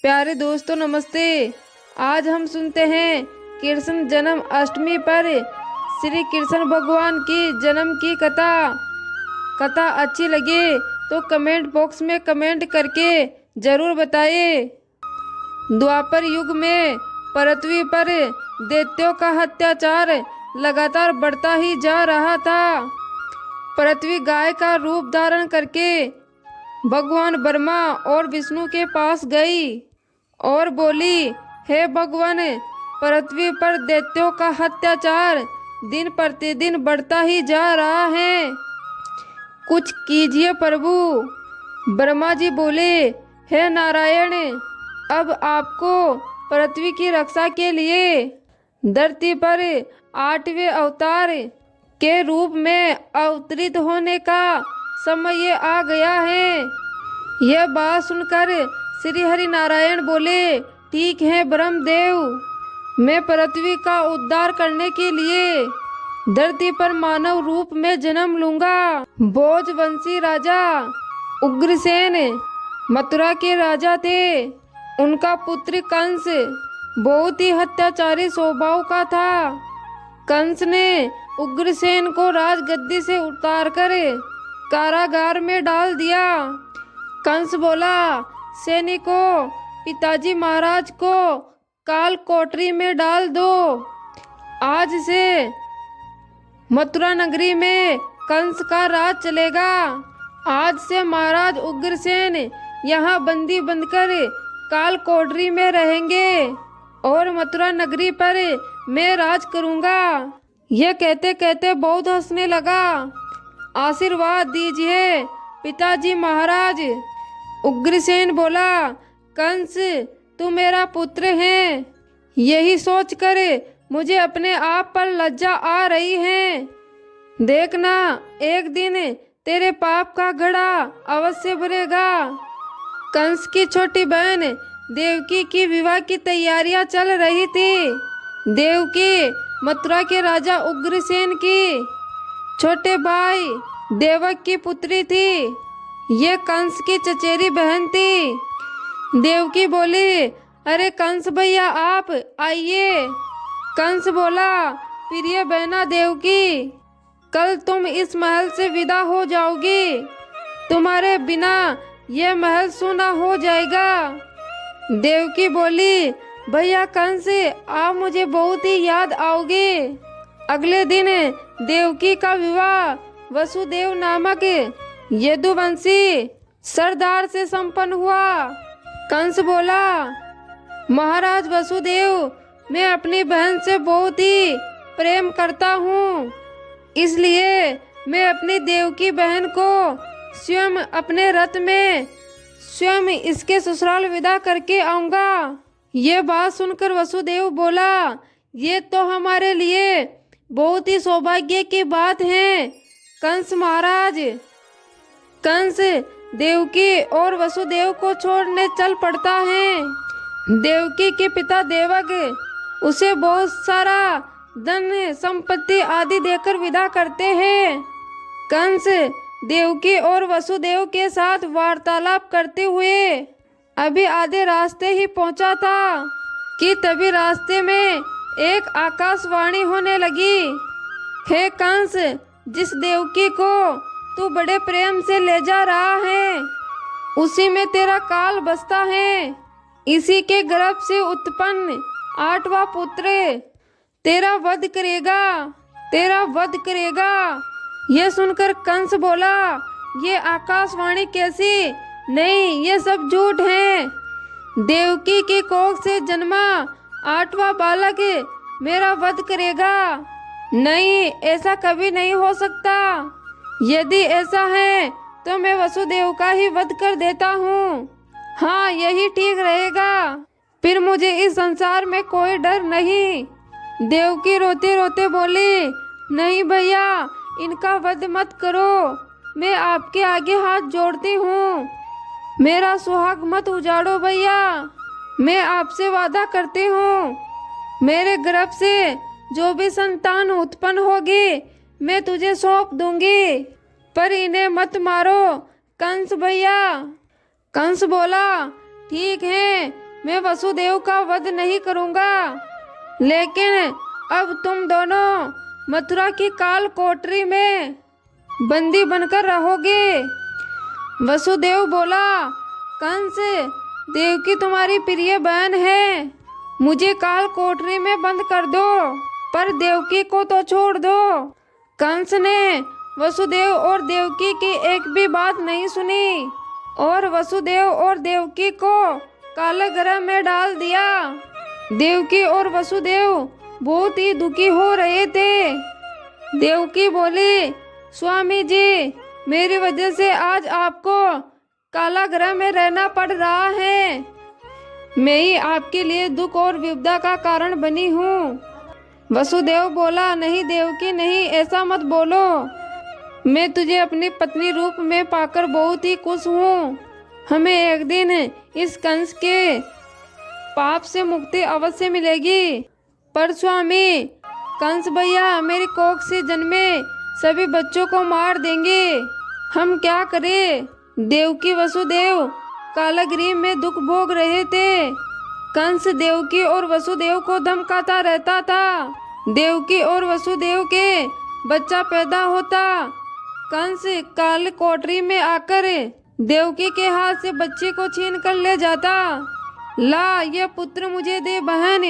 प्यारे दोस्तों नमस्ते। आज हम सुनते हैं कृष्ण जन्म अष्टमी पर श्री कृष्ण भगवान की जन्म की कथा। कथा अच्छी लगे तो कमेंट बॉक्स में कमेंट करके जरूर बताइए। द्वापर युग में पृथ्वी पर दैत्यों का अत्याचार लगातार बढ़ता ही जा रहा था। पृथ्वी गाय का रूप धारण करके भगवान ब्रह्मा और विष्णु के पास गई और बोली, हे भगवान, पृथ्वी पर दैत्यों का अत्याचार दिन प्रतिदिन बढ़ता ही जा रहा है, कुछ कीजिए प्रभु। ब्रह्मा जी बोले, हे नारायण, अब आपको पृथ्वी की रक्षा के लिए धरती पर 8वें अवतार के रूप में अवतरित होने का समय आ गया है। यह बात सुनकर श्री हरि नारायण बोले, ठीक है ब्रह्मदेव, मैं पृथ्वी का उद्धार करने के लिए धरती पर मानव रूप में जन्म लूंगा। भोजवंशी राजा उग्रसेन मथुरा के राजा थे। उनका पुत्र कंस बहुत ही अत्याचारी स्वभाव का था। कंस ने उग्रसेन को राजगद्दी से उतारकर कारागार में डाल दिया। कंस बोला, सैनिकों, पिताजी महाराज को काल कोठरी में डाल दो। आज से मथुरा नगरी में कंस का राज चलेगा। आज से महाराज उग्रसेन यहाँ बंदी बनकर काल कोठरी में रहेंगे और मथुरा नगरी पर मैं राज करूँगा। यह कहते कहते बहुत हंसने लगा। आशीर्वाद दीजिए पिताजी महाराज। उग्रसेन बोला, कंस, तू मेरा पुत्र है, यही सोचकर मुझे अपने आप पर लज्जा आ रही है। देखना, एक दिन तेरे पाप का घड़ा अवश्य भरेगा। कंस की छोटी बहन देवकी की विवाह की तैयारियां चल रही थी। देवकी मथुरा के राजा उग्रसेन की छोटे भाई देवक की पुत्री थी। ये कंस की चचेरी बहन थी। देवकी बोली, अरे कंस भैया आप आइए। कंस बोला, प्रिय बहना देवकी, कल तुम इस महल से विदा हो जाओगी। तुम्हारे बिना यह महल सूना हो जाएगा। देवकी बोली, भैया कंस, आप मुझे बहुत ही याद आओगे। अगले दिन देवकी का विवाह वसुदेव नामक यदुवंशी सरदार से संपन्न हुआ। कंस बोला, महाराज वसुदेव, मैं अपनी बहन से बहुत ही प्रेम करता हूँ, इसलिए मैं अपनी देवकी बहन को स्वयं अपने रथ में स्वयं इसके ससुराल विदा करके आऊँगा। ये बात सुनकर वसुदेव बोला, ये तो हमारे लिए बहुत ही सौभाग्य की बात है कंस महाराज। कंस देवकी और वसुदेव को छोड़ने चल पड़ता है। देवकी के पिता देवक उसे बहुत सारा धन संपत्ति आदि देकर विदा करते हैं। कंस देवकी और वसुदेव के साथ वार्तालाप करते हुए अभी आधे रास्ते ही पहुंचा था कि तभी रास्ते में एक आकाशवाणी होने लगी, हे कंस, जिस देवकी को तू बड़े प्रेम से ले जा रहा है उसी में तेरा काल बसता है। इसी के गर्भ से उत्पन्न 8वां पुत्र तेरा वध करेगा, तेरा वध करेगा। यह सुनकर कंस बोला, ये आकाशवाणी कैसी? नहीं, ये सब झूठ है। देवकी की कोख से जन्मा 8वां बालक मेरा वध करेगा। नहीं, ऐसा कभी नहीं हो सकता। यदि ऐसा है तो मैं वसुदेव का ही वध कर देता हूँ। हाँ, यही ठीक रहेगा, फिर मुझे इस संसार में कोई डर नहीं। देवकी रोते रोते बोली, नहीं भैया, इनका वध मत करो, मैं आपके आगे हाथ जोड़ती हूँ, मेरा सुहाग मत उजाड़ो भैया। मैं आपसे वादा करती हूँ, मेरे गर्भ से जो भी संतान उत्पन्न होगी मैं तुझे सौंप दूंगी, पर इन्हें मत मारो कंस भैया। कंस बोला, ठीक है, मैं वसुदेव का वध नहीं करूंगा, लेकिन अब तुम दोनों मथुरा की काल कोठरी में बंदी बनकर रहोगे। वसुदेव बोला, कंस, देवकी तुम्हारी प्रिय बहन है, मुझे काल कोठरी में बंद कर दो, पर देवकी को तो छोड़ दो। कंस ने वसुदेव और देवकी की एक भी बात नहीं सुनी और वसुदेव और देवकी को कारागृह में डाल दिया। देवकी और वसुदेव बहुत ही दुखी हो रहे थे। देवकी बोली, स्वामी जी, मेरी वजह से आज आपको कारागृह में रहना पड़ रहा है। मैं ही आपके लिए दुख और विपदा का कारण बनी हूँ। वसुदेव बोला, नहीं देवकी नहीं, ऐसा मत बोलो। मैं तुझे अपनी पत्नी रूप में पाकर बहुत ही खुश हूँ। हमें एक दिन इस कंस के पाप से मुक्ति अवश्य मिलेगी। पर स्वामी, कंस भैया मेरी कोख से जन्मे सभी बच्चों को मार देंगे, हम क्या करें? देवकी वसुदेव कारागृह में दुख भोग रहे थे। कंस देवकी और वसुदेव को धमकाता रहता था। देवकी और वसुदेव के बच्चा पैदा होता, कंस काल कोठरी में आकर देवकी के हाथ से बच्चे को छीन कर ले जाता। ला, ये पुत्र मुझे दे बहन।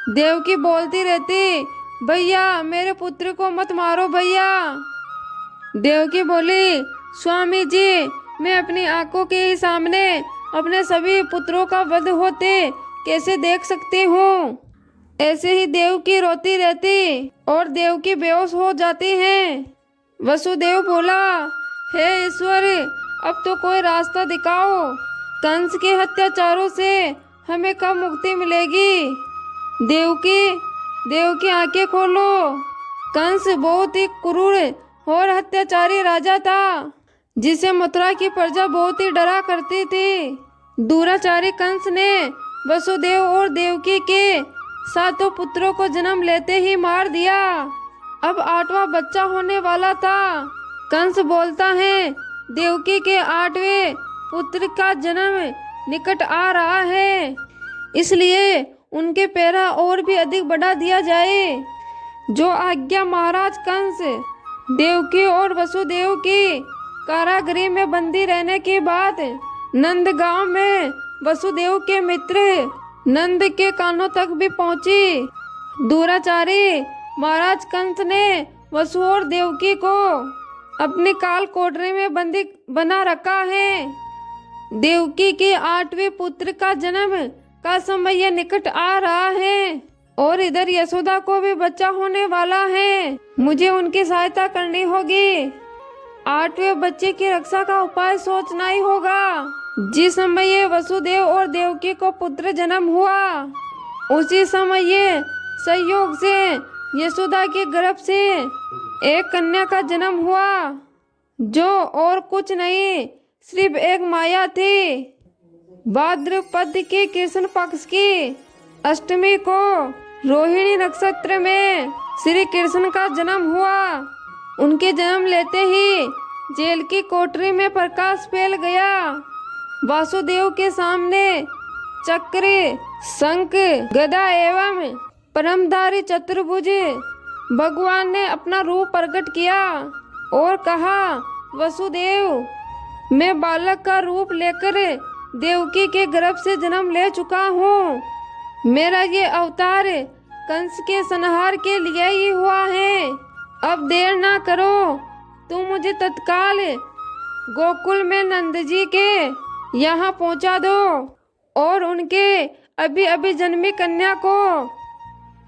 देवकी बोलती रहती, भैया मेरे पुत्र को मत मारो भैया। देवकी बोली, स्वामी जी, मैं अपनी आंखों के ही सामने अपने सभी पुत्रों का वध होते कैसे देख सकती हूँ। ऐसे ही देवकी रोती रहती और देवकी बेहोश हो जाती है। वसुदेव बोला, हे ईश्वर, अब तो कोई रास्ता दिखाओ। कंस के अत्याचारों से हमें कब मुक्ति मिलेगी? देवकी आंखें खोलो। कंस बहुत ही क्रूर और अत्याचारी राजा था, जिसे मथुरा की प्रजा बहुत ही डरा करती थी। दुराचारी कंस ने वसुदेव और देवकी के 7 पुत्रों को जन्म लेते ही मार दिया। अब 8वां बच्चा होने वाला था। कंस बोलता है, देवकी के 8वें पुत्र का जन्म निकट आ रहा है, इसलिए उनके पैरा और भी अधिक बढ़ा दिया जाए। जो आज्ञा महाराज कंस। देवकी और वसुदेव की कारागृह में बंदी रहने के बाद नंद गांव में वसुदेव के मित्र नंद के कानों तक भी पहुंची। दुराचारी महाराज कंस ने वसु और देवकी को अपने काल कोठरी में बंदी बना रखा है। देवकी के 8वें पुत्र का जन्म का समय निकट आ रहा है और इधर यशोदा को भी बच्चा होने वाला है। मुझे उनकी सहायता करनी होगी। 8वें बच्चे की रक्षा का उपाय सोचना ही होगा। जिस समय ये वसुदेव और देवकी को पुत्र जन्म हुआ, उसी समय ये संयोग से यशोदा के गर्भ से एक कन्या का जन्म हुआ, जो और कुछ नहीं सिर्फ एक माया थी। भाद्रपद के कृष्ण पक्ष की अष्टमी को रोहिणी नक्षत्र में श्री कृष्ण का जन्म हुआ। उनके जन्म लेते ही जेल की कोठरी में प्रकाश फैल गया। वासुदेव के सामने चक्र, शंख, गदा एवं परमधारी चतुर्भुज भगवान ने अपना रूप प्रकट किया और कहा, वसुदेव, मैं बालक का रूप लेकर देवकी के गर्भ से जन्म ले चुका हूँ। मेरा ये अवतार कंस के संहार के लिए ही हुआ है। अब देर ना करो, तुम मुझे तत्काल गोकुल में नंद जी के यहाँ पहुँचा दो और उनके अभी अभी जन्मी कन्या को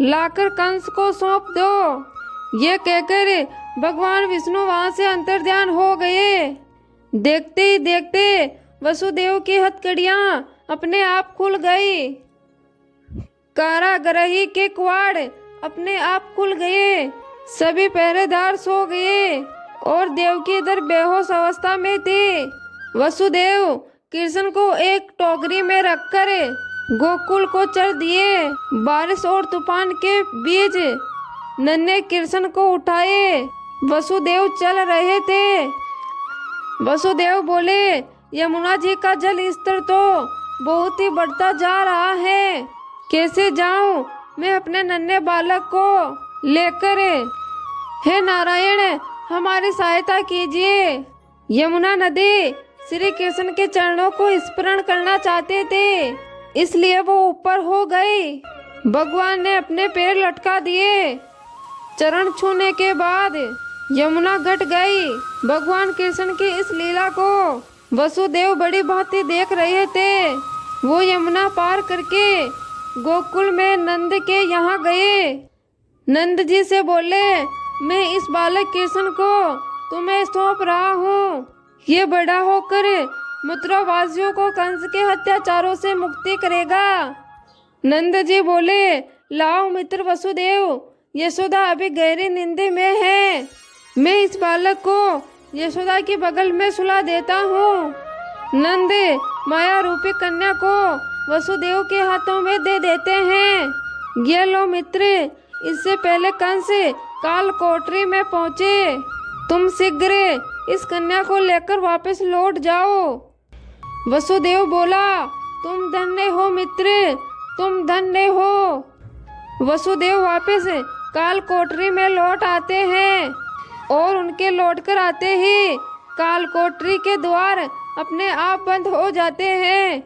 लाकर कंस को सौंप दो। ये कहकर भगवान विष्णु वहाँ से अंतर्ध्यान हो गए। देखते ही देखते वसुदेव की हथकड़ियाँ अपने आप खुल गई। कारागृह के किवाड़ अपने आप खुल गए। सभी पहरेदार सो गए और देवकी इधर बेहोश अवस्था में थे। वसुदेव कृष्ण को एक टोकरी में रखकर गोकुल को चल दिए। बारिश और तूफान के बीच नन्हे कृष्ण को उठाए वसुदेव चल रहे थे। वसुदेव बोले, यमुना जी का जल स्तर तो बहुत ही बढ़ता जा रहा है। कैसे जाऊं मैं अपने नन्हे बालक को लेकर? हे नारायण, हमारी सहायता कीजिए। यमुना नदी श्री कृष्ण के चरणों को स्मरण करना चाहते थे, इसलिए वो ऊपर हो गई। भगवान ने अपने पैर लटका दिए। चरण छूने के बाद यमुना घट गई। भगवान कृष्ण की इस लीला को वसुदेव बड़ी भांति देख रहे थे। वो यमुना पार करके गोकुल में नंद के यहाँ गए। नंद जी से बोले, मैं इस बालक कृष्ण को तुम्हें सौंप रहा हूँ। ये बड़ा होकर मथुरा वासियों को कंस के अत्याचारों से मुक्ति करेगा। नंद जी बोले, लाओ मित्र वसुदेव, यशोदा अभी गहरी नींद में है। मैं इस बालक को यशोदा के बगल में सुला देता हूँ। नंद माया रूपी कन्या को वसुदेव के हाथों में दे देते हैं। ये लो मित्र, इससे पहले कंस काल कोठरी में पहुँचे, तुम शीघ्र इस कन्या को लेकर वापस लौट जाओ। वसुदेव बोला, तुम धन्य हो मित्र, तुम धन्य हो। वसुदेव वापस काल कोठरी में लौट आते हैं और उनके लौटकर आते ही काल कोठरी के द्वार अपने आप बंद हो जाते हैं।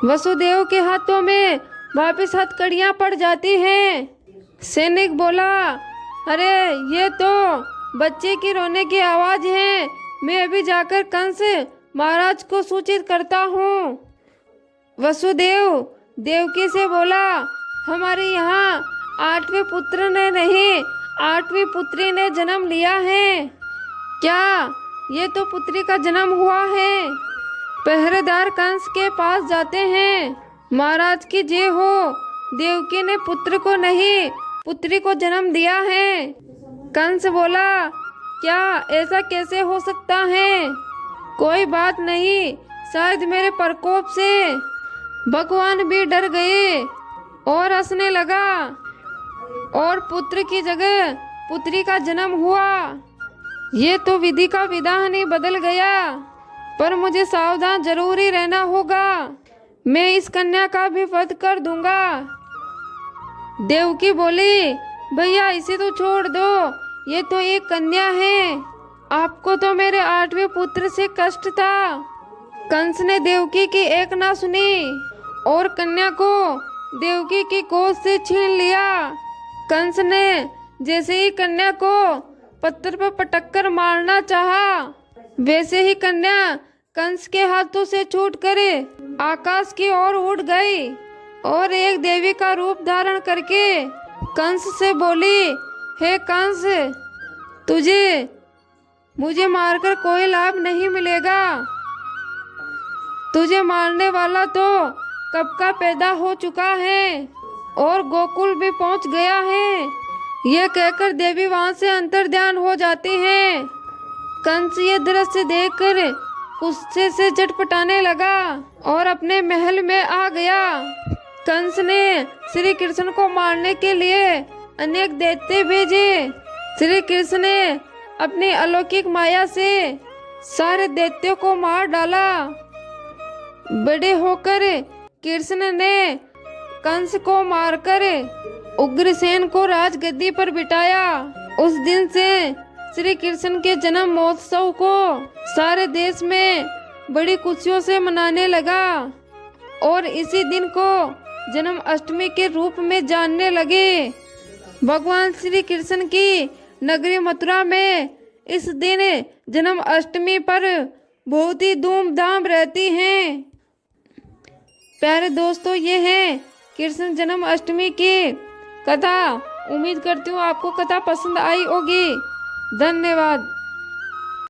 वसुदेव के हाथों में वापस हथकड़ियां पड़ जाती हैं। सैनिक बोला, अरे ये तो बच्चे की रोने की आवाज है, मैं अभी जाकर कंस महाराज को सूचित करता हूँ। वसुदेव देवकी से बोला, हमारे यहाँ 8वें पुत्र ने नहीं 8वीं पुत्री ने जन्म लिया है। क्या ये तो पुत्री का जन्म हुआ है? पहरेदार कंस के पास जाते हैं, महाराज की जय हो, देवकी ने पुत्र को नहीं पुत्री को जन्म दिया है। कंस बोला, क्या ऐसा कैसे हो सकता है? कोई बात नहीं, शायद मेरे प्रकोप से भगवान भी डर गए और हंसने लगा और पुत्र की जगह पुत्री का जन्म हुआ। ये तो विधि का विधान ही बदल गया, पर मुझे सावधान जरूर ही रहना होगा। मैं इस कन्या का भी वध कर दूंगा। देवकी बोली, भैया इसे तो छोड़ दो, ये तो एक कन्या है, आपको तो मेरे 8वें पुत्र से कष्ट था। कंस ने देवकी की एक ना सुनी और कन्या को देवकी की गोद से छीन लिया। कंस ने जैसे ही कन्या को पत्थर पर पटक कर मारना चाहा, वैसे ही कन्या कंस के हाथों से छूटकर आकाश की ओर उड़ गई और एक देवी का रूप धारण करके कंस से बोली, हे कंस, तुझे मुझे मारकर कोई लाभ नहीं मिलेगा। तुझे मारने वाला तो कब का पैदा हो चुका है और गोकुल भी पहुंच गया है। यह कहकर देवी वहां से अंतर्ध्यान हो जाती है। कंस ये दृश्य देखकर गुस्से से झटपटाने लगा और अपने महल में आ गया। कंस ने श्री कृष्ण को मारने के लिए अनेक दैत्य भेजे। श्री कृष्ण ने अपनी अलौकिक माया से सारे दैत्यों को मार डाला। बड़े होकर कृष्ण ने कंस को मारकर उग्रसेन को राजगद्दी पर बिठाया। उस दिन से श्री कृष्ण के जन्म महोत्सव को सारे देश में बड़ी खुशियों से मनाने लगा और इसी दिन को जन्म अष्टमी के रूप में जानने लगे। भगवान श्री कृष्ण की नगरी मथुरा में इस दिन जन्म अष्टमी पर बहुत ही धूमधाम रहती हैं। प्यारे दोस्तों, ये है कृष्ण जन्म अष्टमी की कथा। उम्मीद करती हूँ आपको कथा पसंद आई होगी। धन्यवाद।